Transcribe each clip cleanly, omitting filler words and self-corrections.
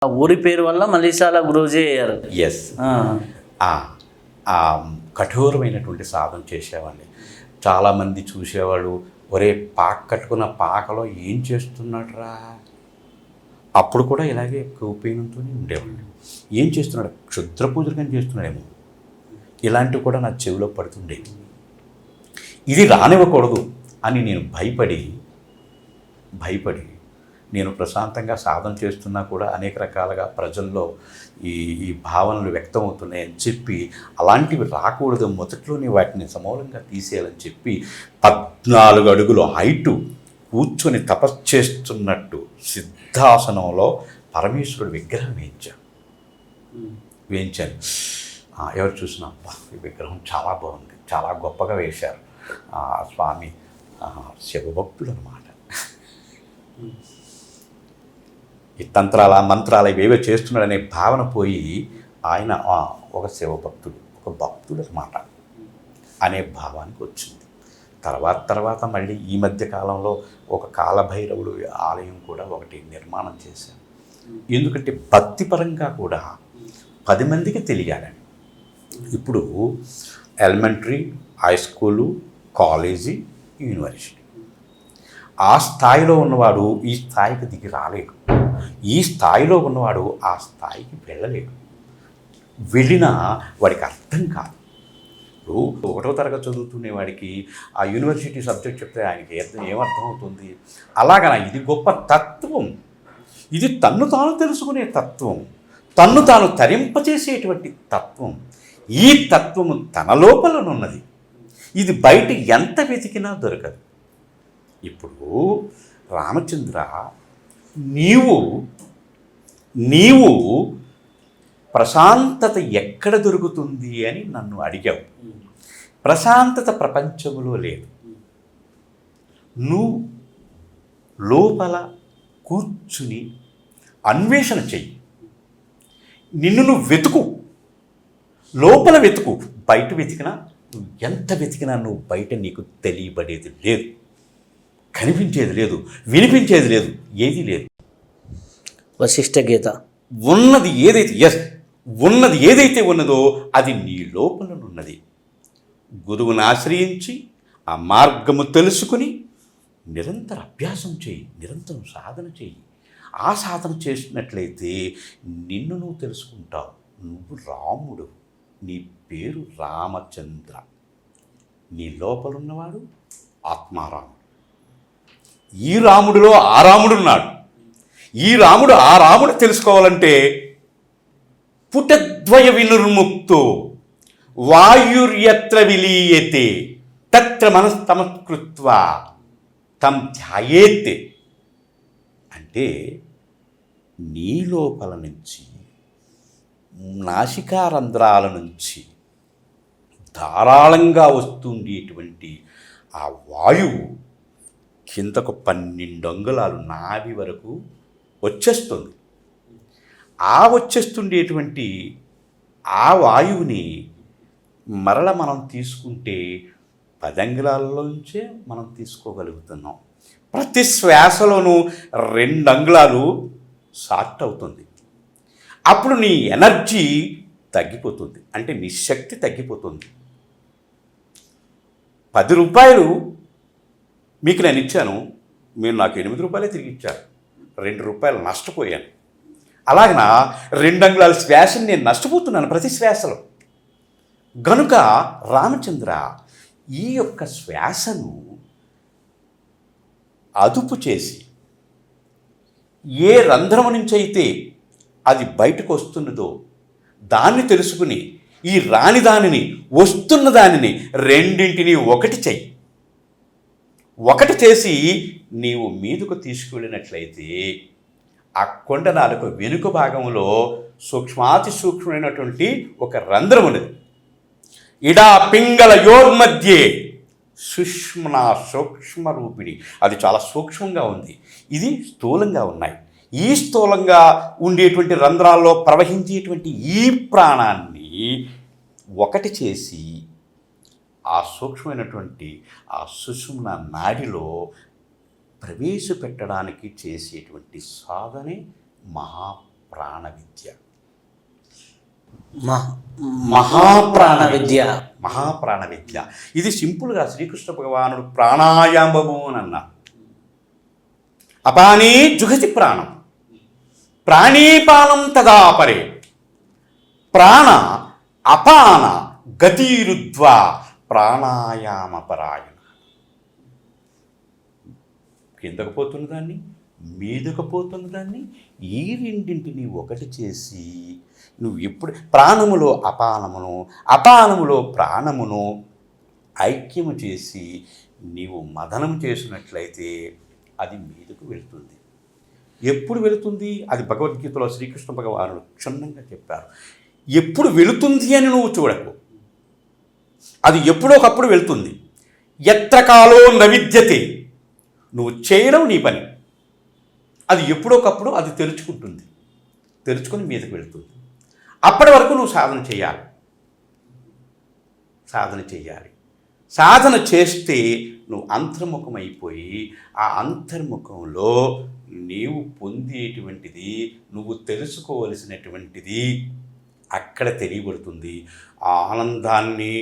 ఆ ఊరి పేరు వల్ల మల్లీశాల గురూజీ అయ్యారు. ఎస్. కఠోరమైనటువంటి సాధన చేసేవాడిని. చాలామంది చూసేవాళ్ళు, ఒరే కట్టుకున్న పాకలో ఏం చేస్తున్నాడురా. అప్పుడు కూడా ఇలాగే కౌపీనంతో ఉండేవాడిని. ఏం చేస్తున్నాడు, క్షుద్ర పూజలు కానీ చేస్తున్నాడేమో, ఇలాంటివి కూడా నా చెవిలో పడుతుండేవి. ఇది రానివ్వకూడదు అని నేను భయపడి నేను ప్రశాంతంగా సాధన చేస్తున్నా కూడా అనేక రకాలుగా ప్రజల్లో ఈ భావనలు వ్యక్తమవుతున్నాయని చెప్పి అలాంటివి రాకూడదు, మొదట్లోనే వాటిని సమూలంగా తీసేయాలని చెప్పి 14 అడుగుల హైటు కూర్చొని తపస్సు చేస్తున్నట్టు సిద్ధాసనంలో పరమేశ్వరుడు విగ్రహం వేయించాను. ఎవరు చూసినా అబ్బా ఈ విగ్రహం చాలా బాగుంది, చాలా గొప్పగా వేశారు, స్వామి శివభక్తుడు అన్నమాట. ఈ తంత్రాల మంత్రాల ఇవేవో చేస్తున్నాడనే భావన పోయి ఆయన ఒక శివభక్తుడు, ఒక భక్తుడు అన్నమాట అనే భావానికి వచ్చింది. తర్వాత మళ్ళీ ఈ మధ్య కాలంలో ఒక కాలభైరవుడు ఆలయం కూడా ఒకటి నిర్మాణం చేశాను. ఎందుకంటే భక్తిపరంగా కూడా 10 మందికి తెలియాలని. ఇప్పుడు elementary, high school, college, university, ఆ స్థాయిలో ఉన్నవాడు ఈ స్థాయికి దిగి రాలేడు. ఈ స్థాయిలో ఉన్నవాడు ఆ స్థాయికి వెళ్ళలేడు. వెళ్ళినా వాడికి అర్థం కాదు. ఇప్పుడు 1వ తరగతి చదువుతునే వాడికి ఆ యూనివర్సిటీ సబ్జెక్ట్ చెప్తే ఆయనకి ఏమర్థం అవుతుంది? అలాగనా ఇది గొప్ప తత్వం, ఇది తన్ను తాను తెలుసుకునే తత్వం, తన్ను తాను తరింపచేసేటువంటి తత్వం. ఈ తత్వము తన లోపలనున్నది, ఇది బయట ఎంత వెతికినా దొరకదు. ఇప్పుడు రామచంద్ర, నీవు ప్రశాంతత ఎక్కడ దొరుకుతుంది అని నన్ను అడిగావు. ప్రశాంతత ప్రపంచంలో లేదు. నువ్వు లోపల కూర్చుని అన్వేషణ చెయ్యి. నిన్ను నువ్వు వెతుకు, లోపల వెతుకు. బయట వెతికినా, నువ్వు ఎంత వెతికినా నువ్వు బయట నీకు తెలియబడేది లేదు, కనిపించేది లేదు, వినిపించేది లేదు, ఏది లేదు. వశిష్ఠ గీత ఉన్నది ఏదైతే ఉన్నదో అది నీ లోపలనున్నది. గురువుని ఆశ్రయించి ఆ మార్గము తెలుసుకుని నిరంతర అభ్యాసం చేయి, నిరంతరం సాధన చేయి. ఆ సాధన చేసినట్లయితే నిన్ను నువ్వు తెలుసుకుంటావు. నువ్వు రాముడు, నీ పేరు రామచంద్ర, నీ లోపలున్నవాడు ఆత్మారాముడు. ఈ రాముడిలో ఆ రాముడున్నాడు. ఈ రాముడు ఆ రాముడు తెలుసుకోవాలంటే పుటద్వయ వినుర్ముక్తో వాయుర్యత్ర విలీయతే తత్ర మనస్తమస్కృత్వా తం ధ్యాయేత్. అంటే నీ లోపల నుంచి, నాసికారంధ్రాల నుంచి ధారాళంగా వస్తుండేటువంటి ఆ వాయువు కిందకు 12 అంగుళాలు నాభి వరకు వచ్చేస్తుంది. వచ్చేస్తుండేటువంటి ఆ వాయువుని మరల మనం తీసుకుంటే 10 అంగుళాల్లోంచే మనం తీసుకోగలుగుతున్నాం. ప్రతి శ్వాసలోనూ 2 అంగుళాలు షార్ట్ అవుతుంది. అప్పుడు నీ ఎనర్జీ తగ్గిపోతుంది, అంటే నీ శక్తి తగ్గిపోతుంది. 10 రూపాయలు మీకు నేను ఇచ్చాను, మీరు నాకు 8 రూపాయలే తిరిగి ఇచ్చారు, 2 రూపాయలు నష్టపోయాను. అలాగన 2 అంగుళాల శ్వాసని నేను నష్టపోతున్నాను ప్రతి శ్వాసలో. గనుక రామచంద్ర, ఈ యొక్క శ్వాసను అదుపు చేసి ఏ రంధ్రము నుంచి అయితే అది బయటకు వస్తున్నదో దాన్ని తెలుసుకుని ఈ రాని దానిని, వస్తున్న దానిని, రెండింటినీ ఒకటి చెయ్యి. ఒకటి చేసి నీవు మీదకు తీసుకువెళ్ళినట్లయితే ఆ కొండనాలకు వెనుక భాగంలో సూక్ష్మాతి సూక్ష్మమైనటువంటి ఒక రంధ్రం ఉన్నది. ఇడా పింగళ యోర్మధ్యే సుష్మనా సూక్ష్మ రూపిణి. అది చాలా సూక్ష్మంగా ఉంది, ఇది స్థూలంగా ఉన్నాయి. ఈ స్థూలంగా ఉండేటువంటి రంధ్రాల్లో ప్రవహించేటువంటి ఈ ప్రాణాన్ని ఒకటి చేసి ఆ సూక్ష్మమైనటువంటి ఆ సుషుమ్న నాడిలో ప్రవేశపెట్టడానికి చేసేటువంటి సాధనే మహా ప్రాణ విద్య. మహాప్రాణ విద్య. మహాప్రాణ విద్య. ఇది సింపుల్గా శ్రీకృష్ణ భగవానుడు ప్రాణాయామము అని అన్నా. అపానే జుహతి ప్రాణం ప్రాణీపానం తదాపరే ప్రాణ అపాన గతిరుద్వా ప్రాణాయామపరాయణ. కిందకు పోతున్న దాన్ని, మీదకు పోతున్న దాన్ని, ఈ రెండింటిని ఒకటి చేసి నువ్వు ఎప్పుడు ప్రాణములో అపానమును, అపానములో ప్రాణమును ఐక్యము చేసి నీవు మదనం చేసినట్లయితే అది మీదకు వెళుతుంది. ఎప్పుడు వెళుతుంది? అది భగవద్గీతలో శ్రీకృష్ణ భగవానుడు క్షుణ్ణంగా చెప్పారు. ఎప్పుడు వెళుతుంది అని నువ్వు చూడకు, అది ఎప్పుడోకప్పుడు వెళుతుంది. ఎత్ర కాలో నవిద్యతే, నువ్వు చేయడం నీ పని, అది ఎప్పుడోకప్పుడు అది తెరుచుకుంటుంది, తెరుచుకొని మీదకు వెళుతుంది. అప్పటి వరకు నువ్వు సాధన చేయాలి. సాధన చేస్తే నువ్వు అంతర్ముఖమైపోయి ఆ అంతర్ముఖంలో నీవు పొందేటువంటిది, నువ్వు తెలుసుకోవలసినటువంటిది అక్కడ తెలియబడుతుంది. ఆ ఆనందాన్ని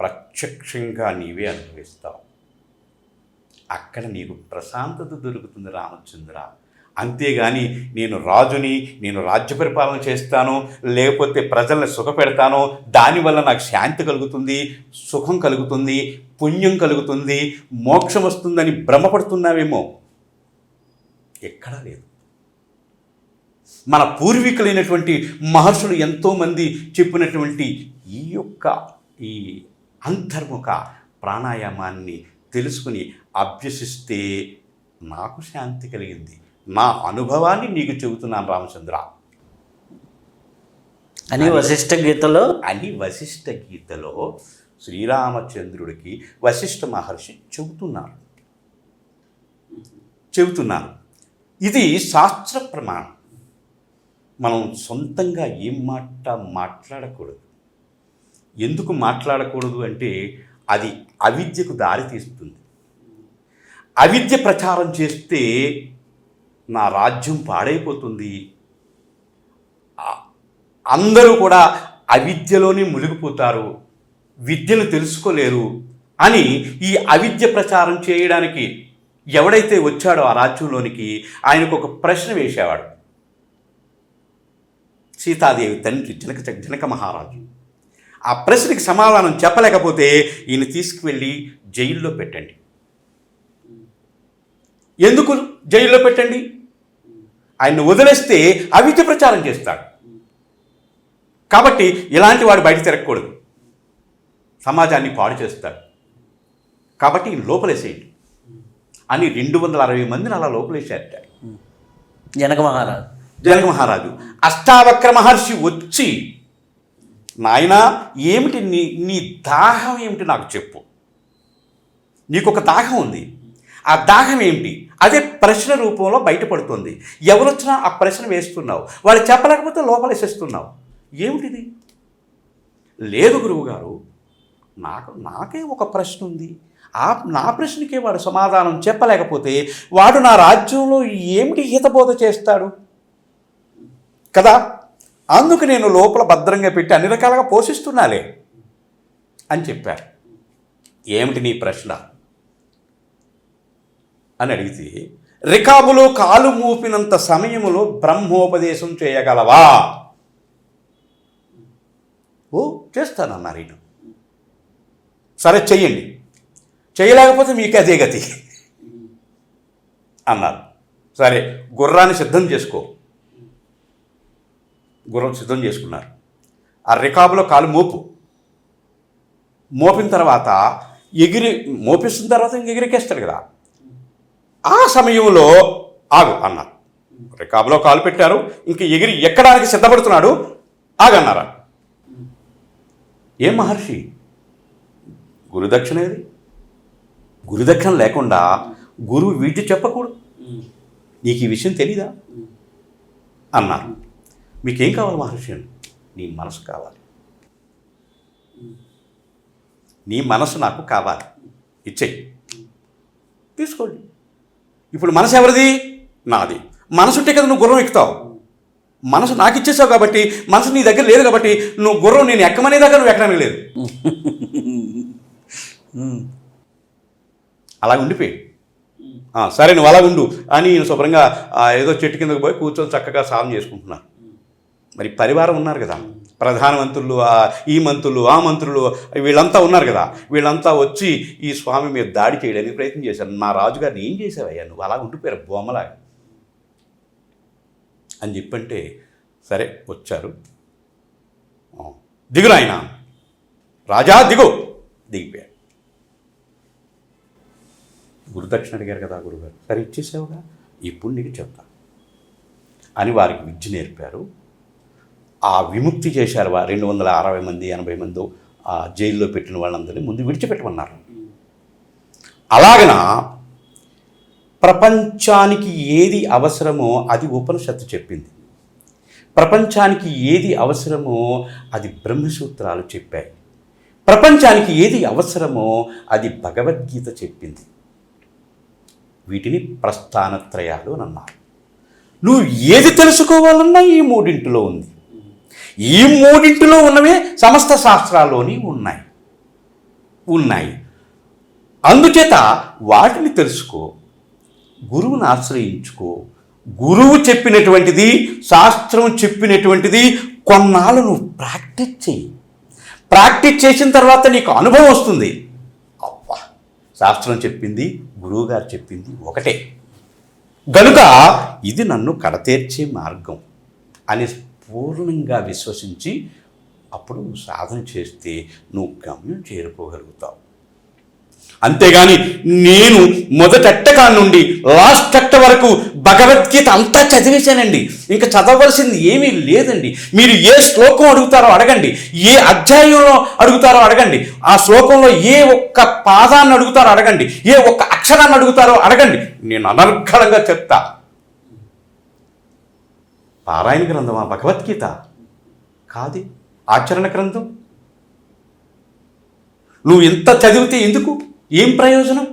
ప్రత్యక్షంగా నీవే అనుభవిస్తావు. అక్కడ నీకు ప్రశాంతత దొరుకుతుంది రామచంద్ర. అంతేగాని నేను రాజుని, నేను రాజ్య పరిపాలన చేస్తాను, లేకపోతే ప్రజల్ని సుఖపెడతాను, దానివల్ల నాకు శాంతి కలుగుతుంది, సుఖం కలుగుతుంది, పుణ్యం కలుగుతుంది, మోక్షం వస్తుందని భ్రమపడుతున్నావేమో. ఎక్కడా లేదు. మన పూర్వీకులైనటువంటి మహర్షులు ఎంతోమంది చెప్పినటువంటి ఈ అంతర్ముఖ ప్రాణాయామాన్ని తెలుసుకుని అభ్యసిస్తే నాకు శాంతి కలిగింది. నా అనుభవాన్ని నీకు చెబుతున్నాను రామచంద్ర అని వశిష్ఠ గీతలో శ్రీరామచంద్రుడికి వశిష్ఠ మహర్షి చెబుతున్నారు. ఇది శాస్త్ర ప్రమాణం. మనం సొంతంగా ఏం మాట్లాడకూడదు. ఎందుకు మాట్లాడకూడదు అంటే అది అవిద్యకు దారి తీస్తుంది. అవిద్య ప్రచారం చేస్తే నా రాజ్యం పాడైపోతుంది, అందరూ కూడా అవిద్యలోనే మునిగిపోతారు, విద్యను తెలుసుకోలేరు అని ఈ అవిద్య ప్రచారం చేయడానికి ఎవడైతే వచ్చాడో ఆ రాజ్యంలోనికి ఆయనకు ఒక ప్రశ్న వేసేవాడు. సీతాదేవి తండ్రి జనక మహారాజు ఆ ప్రశ్నకి సమాధానం చెప్పలేకపోతే ఈయన తీసుకువెళ్ళి జైల్లో పెట్టండి. ఎందుకు జైల్లో పెట్టండి? ఆయన్ని వదిలేస్తే అవిద్య ప్రచారం చేస్తాడు. కాబట్టి ఇలాంటి వాడు బయట తిరగకూడదు, సమాజాన్ని పాడు చేస్తాడు. కాబట్టి ఈయన లోపలేసేయండి అని 260 మందిని అలా లోపలేసారట జనక మహారాజు. అష్టావక్ర మహర్షి వచ్చి, నాయనా ఏమిటి నీ దాహం ఏమిటి నాకు చెప్పు, నీకు ఒక దాహం ఉంది, ఆ దాహం ఏమిటి? అదే ప్రశ్న రూపంలో బయటపడుతుంది. ఎవరొచ్చినా ఆ ప్రశ్న వేస్తున్నావు, వాళ్ళు చెప్పలేకపోతే లోపలేసేస్తున్నావు. ఏమిటిది? లేదు గురువుగారు, నాకే ఒక ప్రశ్న ఉంది, నా ప్రశ్నకే వాడు సమాధానం చెప్పలేకపోతే వాడు నా రాజ్యంలో ఏమిటి హితబోధ చేస్తాడు కదా, అందుకు నేను లోపల భద్రంగా పెట్టి అన్ని రకాలుగా పోషిస్తున్నాలే అని చెప్పారు. ఏమిటి నీ ప్రశ్న అని అడిగితే, రికాబులో కాలు మూపినంత సమయములో బ్రహ్మోపదేశం చేయగలవా? ఓ చేస్తానన్నారు ఈయన. సరే చెయ్యండి, చేయలేకపోతే మీకు అదే గతి అన్నారు. సరే గుర్రాన్ని సిద్ధం చేసుకో. గుర్రం సిద్ధం చేసుకున్నారు. ఆ రికాబులో కాలు మోపిన తర్వాత మోపిస్తున్న తర్వాత ఇంక ఎగిరికేస్తాడు కదా, ఆ సమయంలో ఆగు అన్నారు. రికాబులో కాలు పెట్టారు, ఇంక ఎగిరి ఎక్కడానికి సిద్ధపడుతున్నాడు, ఆగన్నారా. ఏం మహర్షి, గురుదక్షిణ ఏది? గురుదక్షిణ లేకుండా గురువు విద్య చెప్పకూడదు, నీకు ఈ విషయం తెలీదా అన్నారు. మీకేం కావాలి మహర్షి? నీ మనసు కావాలి, నీ మనసు నాకు కావాలి, ఇచ్చేయి, తీసుకోండి. ఇప్పుడు మనసు ఎవరిది? నాది. మనసు ఉంటే కదా నువ్వు గుర్రం ఎక్కుతావు. మనసు నాకు ఇచ్చేసావు కాబట్టి, మనసు నీ దగ్గర లేదు కాబట్టి నువ్వు గుర్రం నేను ఎక్కమనే దాకా నువ్వు ఎక్కడమే లేదు. అలా ఉండిపోయి సరే నువ్వు అలా ఉండు అని ఈయన శుభ్రంగా ఏదో చెట్టు కిందకు పోయి కూర్చొని చక్కగా సాధన చేసుకుంటున్నారు. మరి పరివారం ఉన్నారు కదా, ప్రధానమంత్రులు, ఈ మంత్రులు, ఆ మంత్రులు, వీళ్ళంతా ఉన్నారు కదా, వీళ్ళంతా వచ్చి ఈ స్వామి మీద దాడి చేయడానికి ప్రయత్నం చేశారు. నా రాజుగారిని ఏం చేసావయ్యా నువ్వు, అలా ఉండిపోయారు బొమ్మలాగా అని చెప్పంటే, సరే వచ్చారు. దిగులు ఆయన రాజా దిగు, దిగిపోయారు. గురుదక్షిణ అడిగారు కదా గురుగారు, సరే ఇచ్చేసావుగా, ఇప్పుడు నీకు చెప్తా అని వారికి విద్య నేర్పారు. ఆ విముక్తి చేశారు. 260 మంది 80 మంది ఆ జైల్లో పెట్టిన వాళ్ళందరినీ ముందు విడిచిపెట్టమన్నారు. అలాగన ప్రపంచానికి ఏది అవసరమో అది ఉపనిషత్తు చెప్పింది, ప్రపంచానికి ఏది అవసరమో అది బ్రహ్మసూత్రాలు చెప్పాయి, ప్రపంచానికి ఏది అవసరమో అది భగవద్గీత చెప్పింది. వీటిని ప్రస్థానత్రయాలు అని అన్నారు. నువ్వు ఏది తెలుసుకోవాలన్నా ఈ మూడింటిలో ఉంది. ఈ మూడింటిలో ఉన్నవే సమస్త శాస్త్రాల్లోని ఉన్నాయి. అందుచేత వాటిని తెలుసుకో, గురువుని ఆశ్రయించుకో. గురువు చెప్పినటువంటిది, శాస్త్రం చెప్పినటువంటిది కొన్నాళ్ళు నువ్వు ప్రాక్టీస్ చెయ్యి. ప్రాక్టీస్ చేసిన తర్వాత నీకు అనుభవం వస్తుంది. అబ్బా, శాస్త్రం చెప్పింది, గురువుగారు చెప్పింది ఒకటే గనుక ఇది నన్ను కడతేర్చే మార్గం అని పూర్ణంగా విశ్వసించి అప్పుడు నువ్వు సాధన చేస్తే నువ్వు గమ్యం చేరుకోగలుగుతావు. అంతేగాని నేను మొదటెట్టకాడ నుండి లాస్ట్ అట్ట వరకు భగవద్గీత అంతా చదివేశానండి, ఇంకా చదవవలసింది ఏమీ లేదండి. మీరు ఏ శ్లోకం అడుగుతారో అడగండి, ఏ అధ్యాయంలో అడుగుతారో అడగండి, ఆ శ్లోకంలో ఏ ఒక్క పాదాన్ని అడుగుతారో అడగండి, ఏ ఒక్క అక్షరాన్ని అడుగుతారో అడగండి, నేను అనర్ఘళంగా చెప్తా. పారాయణ గ్రంథమా భగవద్గీత? కాదు, ఆచరణ గ్రంథం. నువ్వు ఎంత చదివితే ఎందుకు, ఏం ప్రయోజనం?